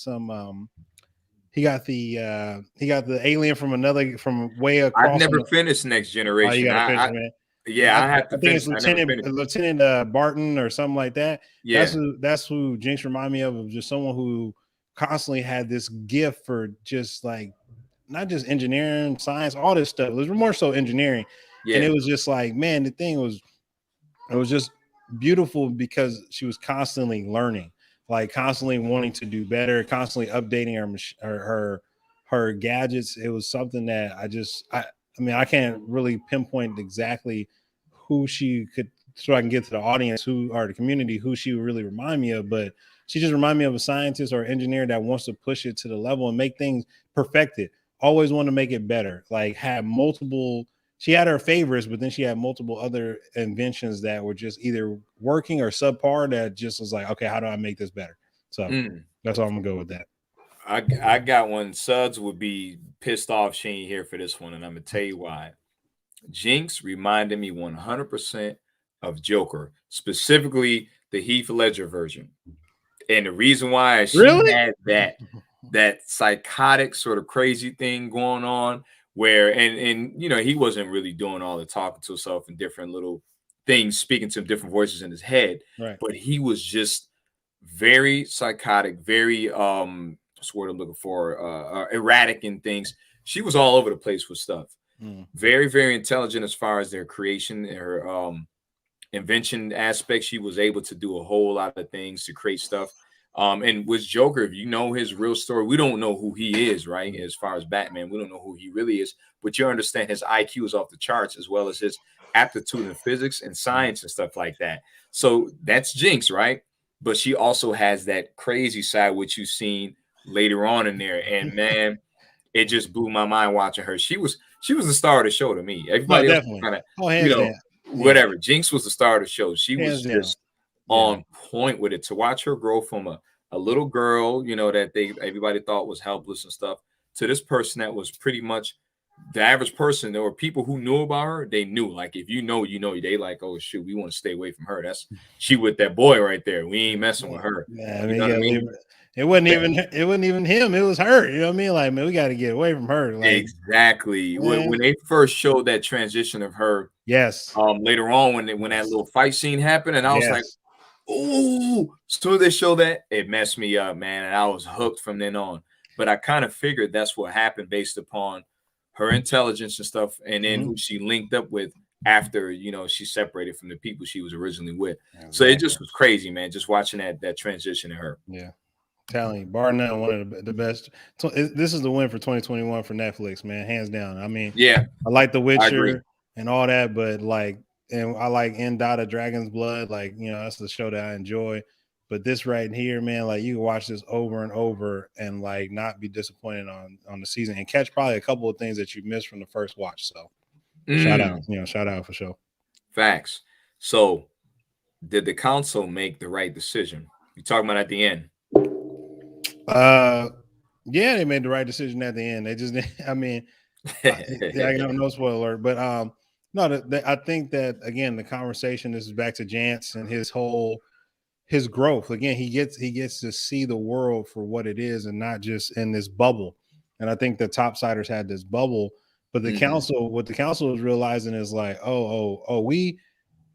the alien from way across. I've never finished Next Generation. Oh, you gotta finish, man. Yeah, I have to finish. I think it's Lieutenant Barton or something like that. Yeah, that's who Jinx remind me of just someone who constantly had this gift for just like not just engineering, science, all this stuff. It was more so engineering. Yeah. And it was just like, man, it was just beautiful because she was constantly learning, like constantly wanting to do better, constantly updating her her gadgets. It was something that I mean, I can't really pinpoint exactly who she could, so I can get to the audience who or the community who she would really remind me of, but she just reminded me of a scientist or engineer that wants to push it to the level and make things perfected. Always want to make it better. Like had multiple, she had her favorites, but then she had multiple other inventions that were just either working or subpar that just was like, okay, how do I make this better? So that's all I'm gonna go with that. I got one. Suds would be pissed off she ain't here for this one, and I'm gonna tell you why. Jinx reminded me 100% of Joker, specifically the Heath Ledger version. And the reason why she had that psychotic sort of crazy thing going on where and you know, he wasn't really doing all the talking to himself and different little things, speaking to different voices in his head, right. But he was just very psychotic, very what's the word I'm looking for, erratic in things. She was all over the place with stuff. Very, very intelligent as far as their creation, her invention aspect. She was able to do a whole lot of things to create stuff. And with Joker, if you know his real story, we don't know who he is, right? As far as Batman, we don't know who he really is, but you understand his IQ is off the charts, as well as his aptitude in physics and science and stuff like that. So that's Jinx, right? But she also has that crazy side, which you've seen later on in there. And man, it just blew my mind watching her. She was the star of the show to me. Everybody else kind of, whatever. Jinx was the star of the show. She was just on point with it. To watch her grow from a little girl, you know, that everybody thought was helpless and stuff, to this person that was pretty much the average person. There were people who knew about her. They knew, like, if you know, they like, oh shoot, we want to stay away from her. She with that boy right there. We ain't messing with her. Yeah, you know what I mean? It wasn't even him. It was her. You know what I mean? Like, man, we got to get away from her. Like, exactly. When they first showed that transition of her, later on when that little fight scene happened, and I was like, oh, so they show that, it messed me up, man, and I was hooked from then on. But I kind of figured that's what happened based upon her intelligence and stuff, and then who she linked up with after, you know, she separated from the people she was originally with. So it just was crazy, man, just watching that transition in her. Yeah. Telling you, bar none, one of the best. So this is the win for 2021 for Netflix, man, hands down. I mean, yeah, I like The Witcher and all that, but like, and I like In Data Dragon's Blood, like, you know, that's the show that I enjoy. But this right here, man, like, you can watch this over and over and like not be disappointed on the season and catch probably a couple of things that you missed from the first watch. So shout out for sure. Facts. So did the council make the right decision? You talking about at the end? Yeah, they made the right decision at the end. They just, I mean, I got no spoiler alert, but no, I think that again, the conversation, this is back to Jayce and his growth. Again, he gets to see the world for what it is and not just in this bubble. And I think the topsiders had this bubble, but the council, what the council is realizing is like, we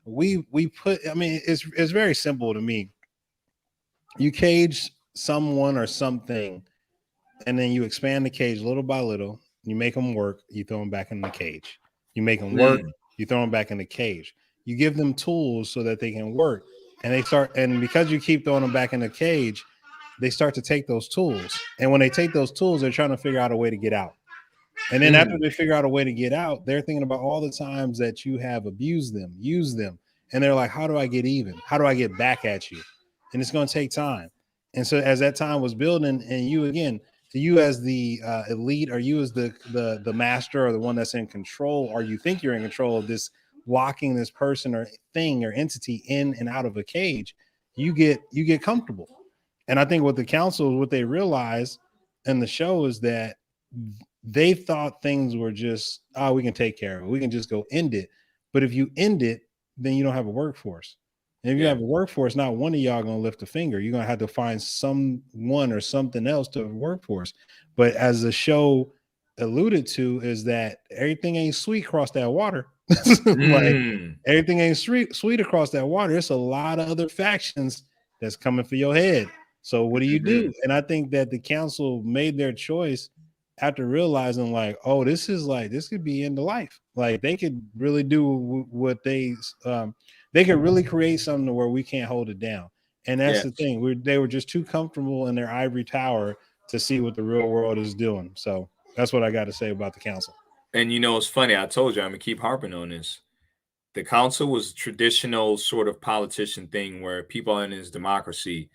put, I mean, it's very simple to me. You cage someone or something, and then you expand the cage little by little. You make them work. You throw them back in the cage. You make them work. You throw them back in the cage. You give them tools so that they can work, and they start. And because you keep throwing them back in the cage, they start to take those tools. And when they take those tools, they're trying to figure out a way to get out. And then after they figure out a way to get out, they're thinking about all the times that you have abused them, used them, and they're like, "How do I get even? How do I get back at you?" And it's going to take time. And so as that time was building, and you as the elite, or you as the master, or the one that's in control, or you think you're in control of this, locking this person or thing or entity in and out of a cage, you get comfortable. And I think what the council, what they realize in the show is that they thought things were just, we can take care of it. We can just go end it. But if you end it, then you don't have a workforce. And if you have a workforce, not one of y'all going to lift a finger. You're going to have to find someone or something else to workforce. But as the show alluded to, is that everything ain't sweet across that water. Like everything ain't sweet across that water. There's a lot of other factions that's coming for your head. So what do you do? And I think that the council made their choice after realizing, like, oh, this could be end of life. Like they could really do what they could really create something to where we can't hold it down. And that's the thing. They were just too comfortable in their ivory tower to see what the real world is doing. So that's what I got to say about the council. And it's funny. I told you I'm gonna keep harping on this. The council was a traditional sort of politician thing where people are in this democracy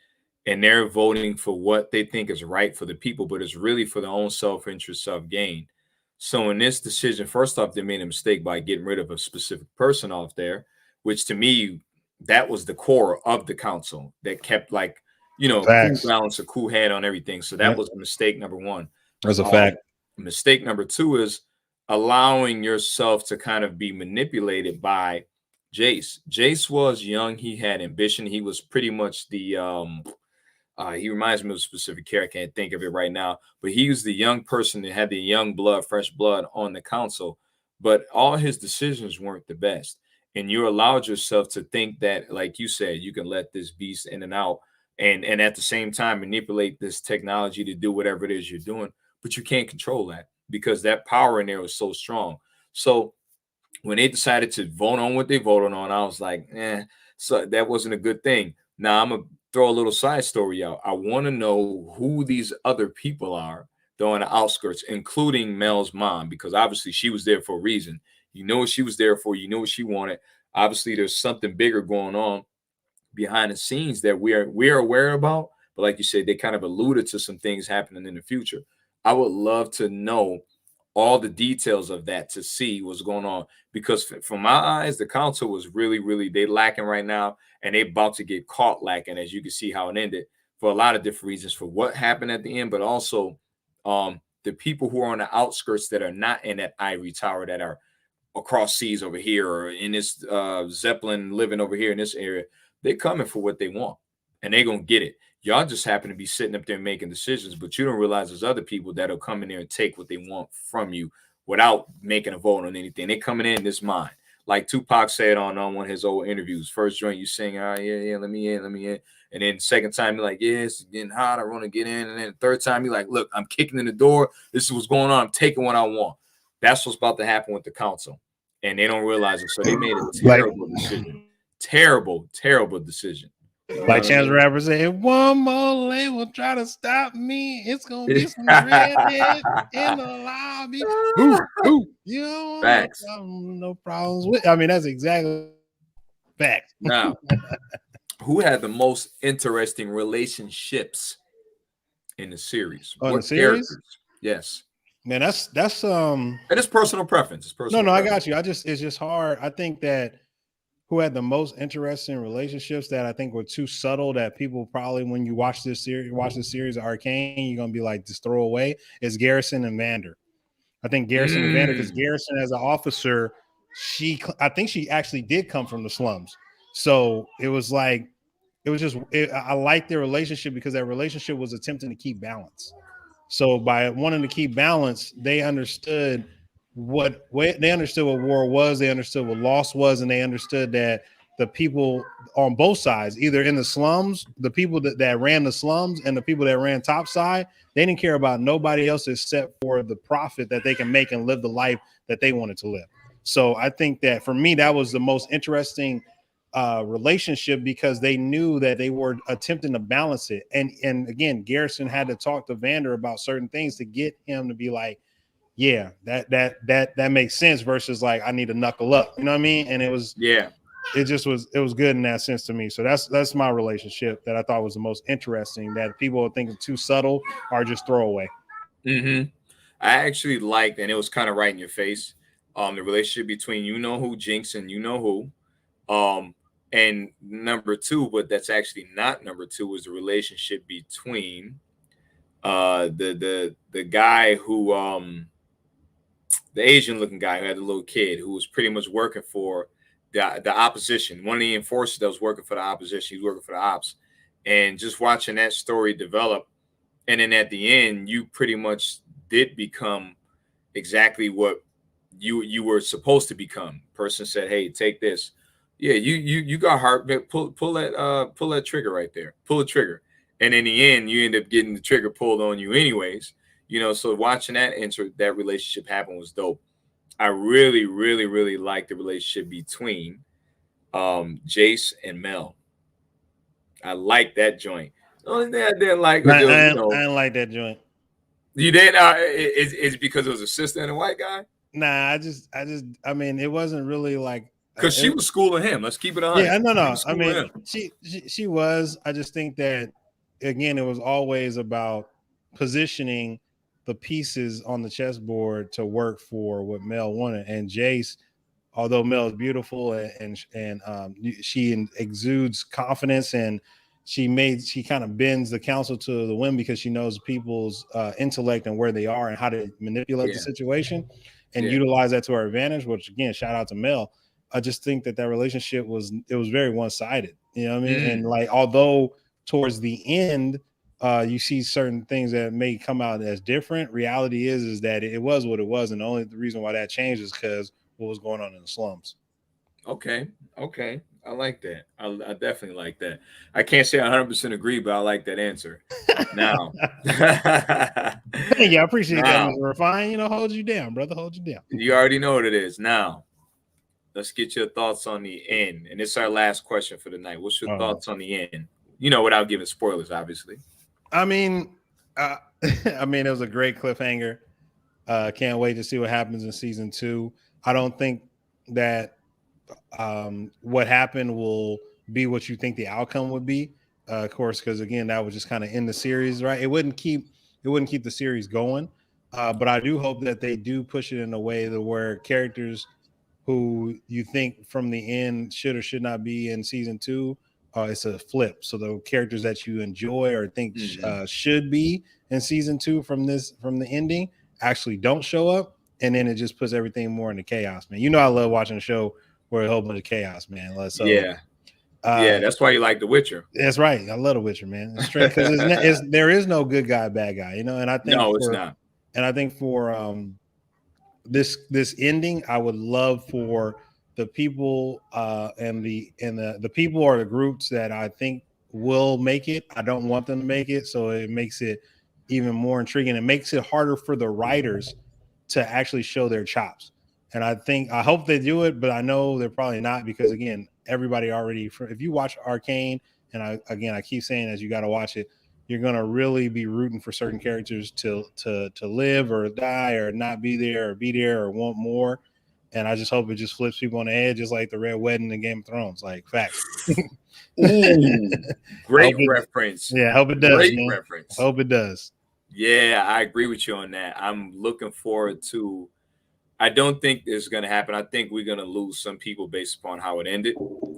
and they're voting for what they think is right for the people, but it's really for their own self-interest, self-gain. So in this decision, first off, they made a mistake by getting rid of a specific person off there, which to me, that was the core of the council that kept cool balance, a cool head on everything. So that was a mistake number one. That's a fact. Mistake number two is allowing yourself to kind of be manipulated by Jayce. Jayce was young. He had ambition. He was pretty much the he reminds me of a specific character. I can't think of it right now, but he was the young person that had the young blood, fresh blood on the council. But all his decisions weren't the best. And you allowed yourself to think that, like you said, you can let this beast in and out and at the same time manipulate this technology to do whatever it is you're doing. But you can't control that because that power in there was so strong. So when they decided to vote on what they voted on, I was like, so that wasn't a good thing. Now I'm going to throw a little side story out. I want to know who these other people are, though, on the outskirts, including Mel's mom, because obviously she was there for a reason. You know what she was there for. You know what she wanted. Obviously, there's something bigger going on behind the scenes that we're aware about. But like you said, they kind of alluded to some things happening in the future. I would love to know all the details of that to see what's going on, because from my eyes, the council was really, they lacking right now, and they about to get caught lacking, as you can see how it ended, for a lot of different reasons, for what happened at the end, but also the people who are on the outskirts that are not in that ivory tower, that are across seas over here, or in this Zeppelin living over here in this area. They're coming for what they want, and they're gonna get it. Y'all just happen to be sitting up there making decisions, but you don't realize there's other people that'll come in there and take what they want from you without making a vote on anything. They're coming in this mind. Like Tupac said on one of his old interviews, first joint you sing, yeah, let me in. And then second time you're like, yeah, it's getting hot, I want to get in. And then the third time you're like, look, I'm kicking in the door. This is what's going on. I'm taking what I want. That's what's about to happen with the council. And they don't realize it. So they made a terrible decision. Terrible decision. Like Chance Rapper said, one more label try to stop me. It's gonna be some redhead in the lobby. Ooh. You know, facts. No problems with. I mean, that's exactly facts. Now, who had the most interesting relationships in the series? What series? Characters? Yes. Man, that's and it's personal preference. It's personal. No, I got you. It's just hard. I think that who had the most interesting relationships that I think were too subtle that people probably, when you watch this series of Arcane, you're gonna be like, just throw away, is Garrison and Vander. I think Garrison and Vander, because Garrison as an officer, I think she actually did come from the slums. So it was like, I liked their relationship because that relationship was attempting to keep balance. So by wanting to keep balance, they understood what war was, they understood what loss was, and they understood that the people on both sides, either in the slums, the people that ran the slums and the people that ran topside, they didn't care about nobody else except for the profit that they can make and live the life that they wanted to live. So I think that for me, that was the most interesting relationship, because they knew that they were attempting to balance it. And again, Garrison had to talk to Vander about certain things to get him to be like, yeah, that makes sense, versus like, I need to knuckle up. You know what I mean? And it was good in that sense to me. So that's my relationship that I thought was the most interesting, that people think is too subtle or just throwaway. I actually liked, and it was kind of right in your face, the relationship between Jinx and who. And number two, but that's actually not number two, was the relationship between the guy who the Asian looking guy who had the little kid, who was pretty much working for the opposition, one of the enforcers that was working for the opposition. He was working for the ops, and just watching that story develop. And then at the end, you pretty much did become exactly what you were supposed to become. Person said, hey, take this. Yeah, you got heart. Pull that trigger right there. Pull the trigger. And in the end, you end up getting the trigger pulled on you anyways. So watching that relationship happen was dope. I really liked the relationship between Jayce and Mel. I like that joint. The only thing I didn't like was I didn't like that joint. You didn't? Is because it was a sister and a white guy? Nah, I mean, it wasn't really like because she was schooling him. Let's keep it 100. Yeah, no. I mean, him. she was. I just think that again, it was always about positioning the pieces on the chessboard to work for what Mel wanted. And Jayce, although Mel is beautiful and she exudes confidence, and she kind of bends the council to the whim because she knows people's intellect and where they are and how to manipulate the situation and utilize that to her advantage. Which again, shout out to Mel. I just think that relationship was very one-sided. You know what I mean? And like, although towards the end, you see certain things that may come out as different. Reality is that it was what it was, and the only reason why that changed is because what was going on in the slums. Okay. I like that. I definitely like that. I can't say 100% agree, but I like that answer. Now, thank you. I appreciate that, Mr. Refine. You know, hold you down, brother. Hold you down. You already know what it is. Now, let's get your thoughts on the end. And it's our last question for the night. What's your thoughts on the end? You know, without giving spoilers, obviously. I mean, it was a great cliffhanger. Can't wait to see what happens in season 2. I don't think that what happened will be what you think the outcome would be. Of course, because again, that was just kind of in the series, right? It wouldn't keep the series going. But I do hope that they do push it in a way that where characters who you think from the end should or should not be in season 2, it's a flip. So the characters that you enjoy or think should be in season 2 from the ending actually don't show up, and then it just puts everything more into chaos, man. You know, I love watching a show where a whole bunch of chaos, man. So yeah, that's why you like The Witcher. That's right. I love The Witcher, man. It's straight because there is no good guy, bad guy, you know. And I think it's not. And I think for this ending, I would love for the people and the people or the groups that I think will make it. I don't want them to make it, so it makes it even more intriguing. It makes it harder for the writers to actually show their chops. And I hope they do it, but I know they're probably not, because again, everybody already, if you watch Arcane, and I keep saying as you got to watch it, you're going to really be rooting for certain characters to live or die or not be there or be there or want more. And I just hope it just flips people on the edge, just like the Red Wedding in Game of Thrones. Like, facts. Ooh, great reference. Yeah, I hope it does. Great reference. I hope it does. Yeah, I agree with you on that. I'm looking forward to. I don't think it's going to happen. I think we're going to lose some people based upon how it ended.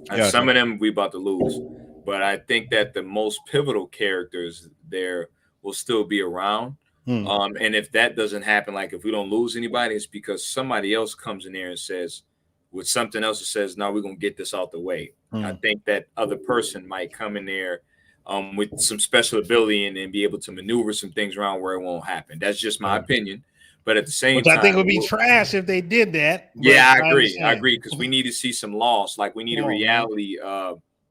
And some of them we about to lose. But I think that the most pivotal characters there will still be around. And if that doesn't happen, like if we don't lose anybody, it's because somebody else comes in there and says, with something else that says, no, we're going to get this out the way. I think that other person might come in there with some special ability and then be able to maneuver some things around where it won't happen. That's just my opinion. But at the same time, I think would be trash if they did that. Yeah, I agree. Because we need to see some loss. Like we need a reality,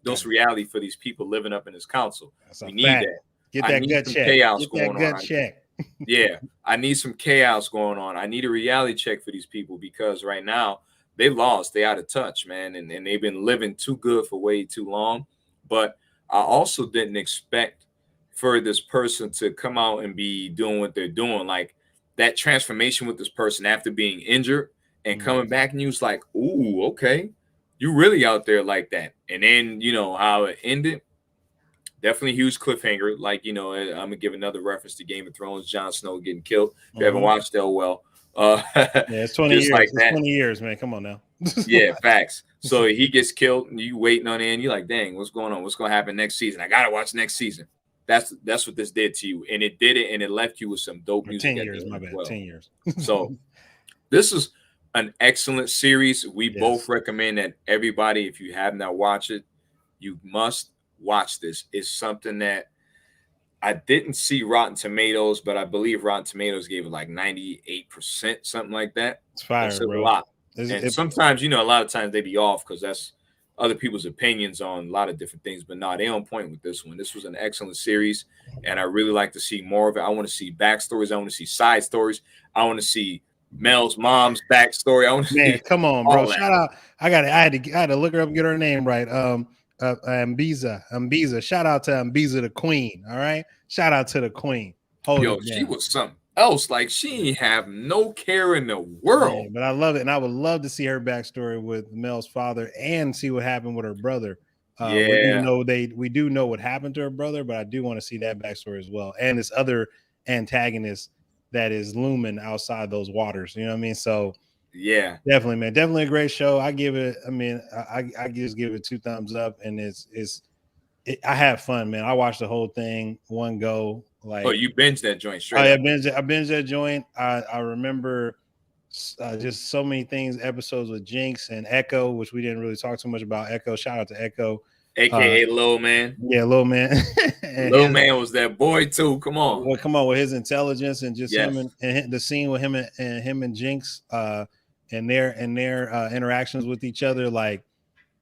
dose reality for these people living up in this council. We need that. Get that gut check. Chaos Get going that gut check. Yeah, I need some chaos going on. I need a reality check for these people, because right now they lost. They out of touch, man, and they've been living too good for way too long. But I also didn't expect for this person to come out and be doing what they're doing, like that transformation with this person after being injured and coming back, and you was like, ooh, okay, you really out there like that. And then, you know, how it ended, definitely huge cliffhanger. Like, you know, I'm going to give another reference to Game of Thrones, Jon Snow getting killed. If you haven't watched it, well. Yeah, it's 20 years. Like it's 20 years, man. Come on now. Yeah, facts. So he gets killed, and you waiting on it, and you're like, dang, what's going on? What's going to happen next season? I got to watch next season. That's what this did to you. And it did it, and it left you with some dope music. 10 years, my bad. Well. 10 years. So this is an excellent series. We both recommend that everybody, if you have not watched it, you must watch this. It's something that I didn't see Rotten Tomatoes, but I believe Rotten Tomatoes gave it like 98%, something like that. It's fire, bro. A lot. And sometimes, you know, a lot of times they be off because that's other people's opinions on a lot of different things. But no, they on point with this one. This was an excellent series, and I really like to see more of it. I want to see backstories. I want to see side stories. I want to see Mel's mom's backstory. I want to see. Come on, bro. Shout out. I had to look her up and get her name right. Ambiza. Shout out to Ambiza, the queen. All right. Shout out to the queen. Yo, she was something. else. Like she ain't have no care in the world. Yeah, but I love it, and I would love to see her backstory with Mel's father and see what happened with her brother. Even though we do know what happened to her brother, but I do want to see that backstory as well, and this other antagonist that is looming outside those waters. You know what I mean? So yeah, definitely, man, definitely a great show. I give it. I mean, I just give it 2 thumbs up, and I have fun, man. I watched the whole thing one go. Like, oh, you binged that joint straight? I binged that joint. I remember just so many things, episodes with Jinx and Echo, which we didn't really talk too much about. Echo, shout out to Echo, aka Lil Man. Yeah, Lil Man. Lil Man was that boy too. Come on, well, come on with his intelligence and just him and the scene with him and Jinx, and their interactions with each other, like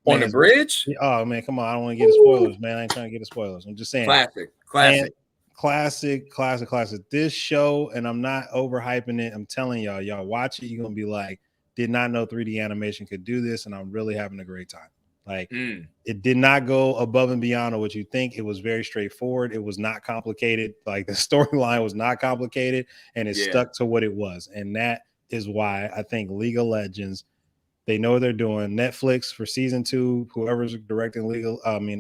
on the bridge. Oh man, come on! I don't want to get the spoilers, man. I ain't trying to get the spoilers. I'm just saying, classic. This show, and I'm not overhyping it. I'm telling y'all watch it. You're gonna be like, did not know 3D animation could do this, and I'm really having a great time. Like, it did not go above and beyond what you think. It was very straightforward. It was not complicated. Like, the storyline was not complicated, and it stuck to what it was. And that is why I think League of Legends, they know what they're doing. Netflix for season 2, whoever's directing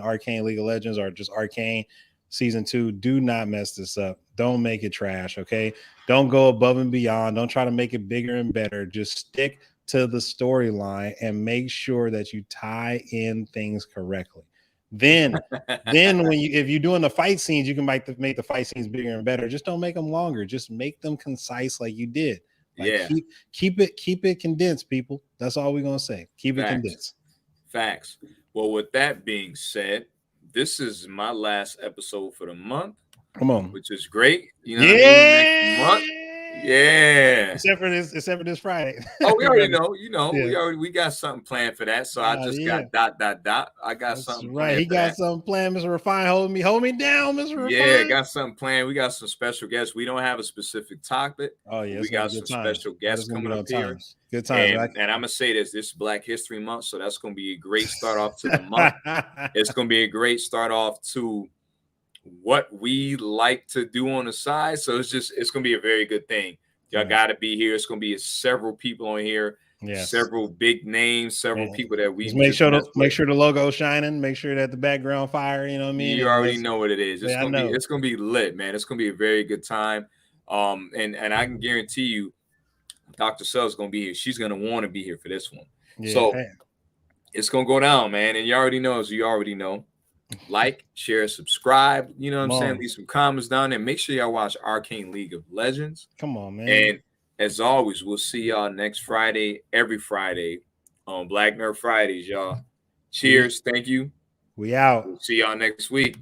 Arcane League of Legends, or just Arcane season 2, do not mess this up. Don't make it trash, okay? Don't go above and beyond. Don't try to make it bigger and better. Just stick to the storyline and make sure that you tie in things correctly. Then if you're doing the fight scenes, you can make the fight scenes bigger and better. Just don't make them longer. Just make them concise like you did. Like, keep it condensed, people. That's all we're gonna say. Keep it condensed. Facts. Well, with that being said, this is my last episode for the month. Come on, which is great. You know what I mean? Next month. Yeah. Except for this Friday. Oh, we already know. You know, we got something planned for that. So I just got ... I got something planned. He got something planned, Mr. Refine. Hold me down, Mr. Refine. Yeah, got something planned. We got some special guests. We don't have a specific topic. Oh, yeah. We got some special guests coming up here. Good times. And I'm gonna say this is Black History Month, so that's gonna be a great start off to the month. It's gonna be a great start off to what we like to do on the side. So it's gonna be a very good thing. Y'all gotta be here. It's gonna be several people on here, several big names, several people that we just make sure the logo's shining, make sure that the background fire, you know what I mean? You already know what it is. It's gonna be lit, man. It's gonna be a very good time. And I can guarantee you Dr. Cell's gonna be here. She's gonna want to be here for this one. So it's gonna go down, man. And you already know, as you already know. Like, share, subscribe. You know what I'm saying? Leave some comments down there. Make sure y'all watch Arcane League of Legends. Come on, man. And as always, we'll see y'all next Friday, every Friday on Black Nerd Fridays, y'all. Cheers. Thank you. We out. We'll see y'all next week.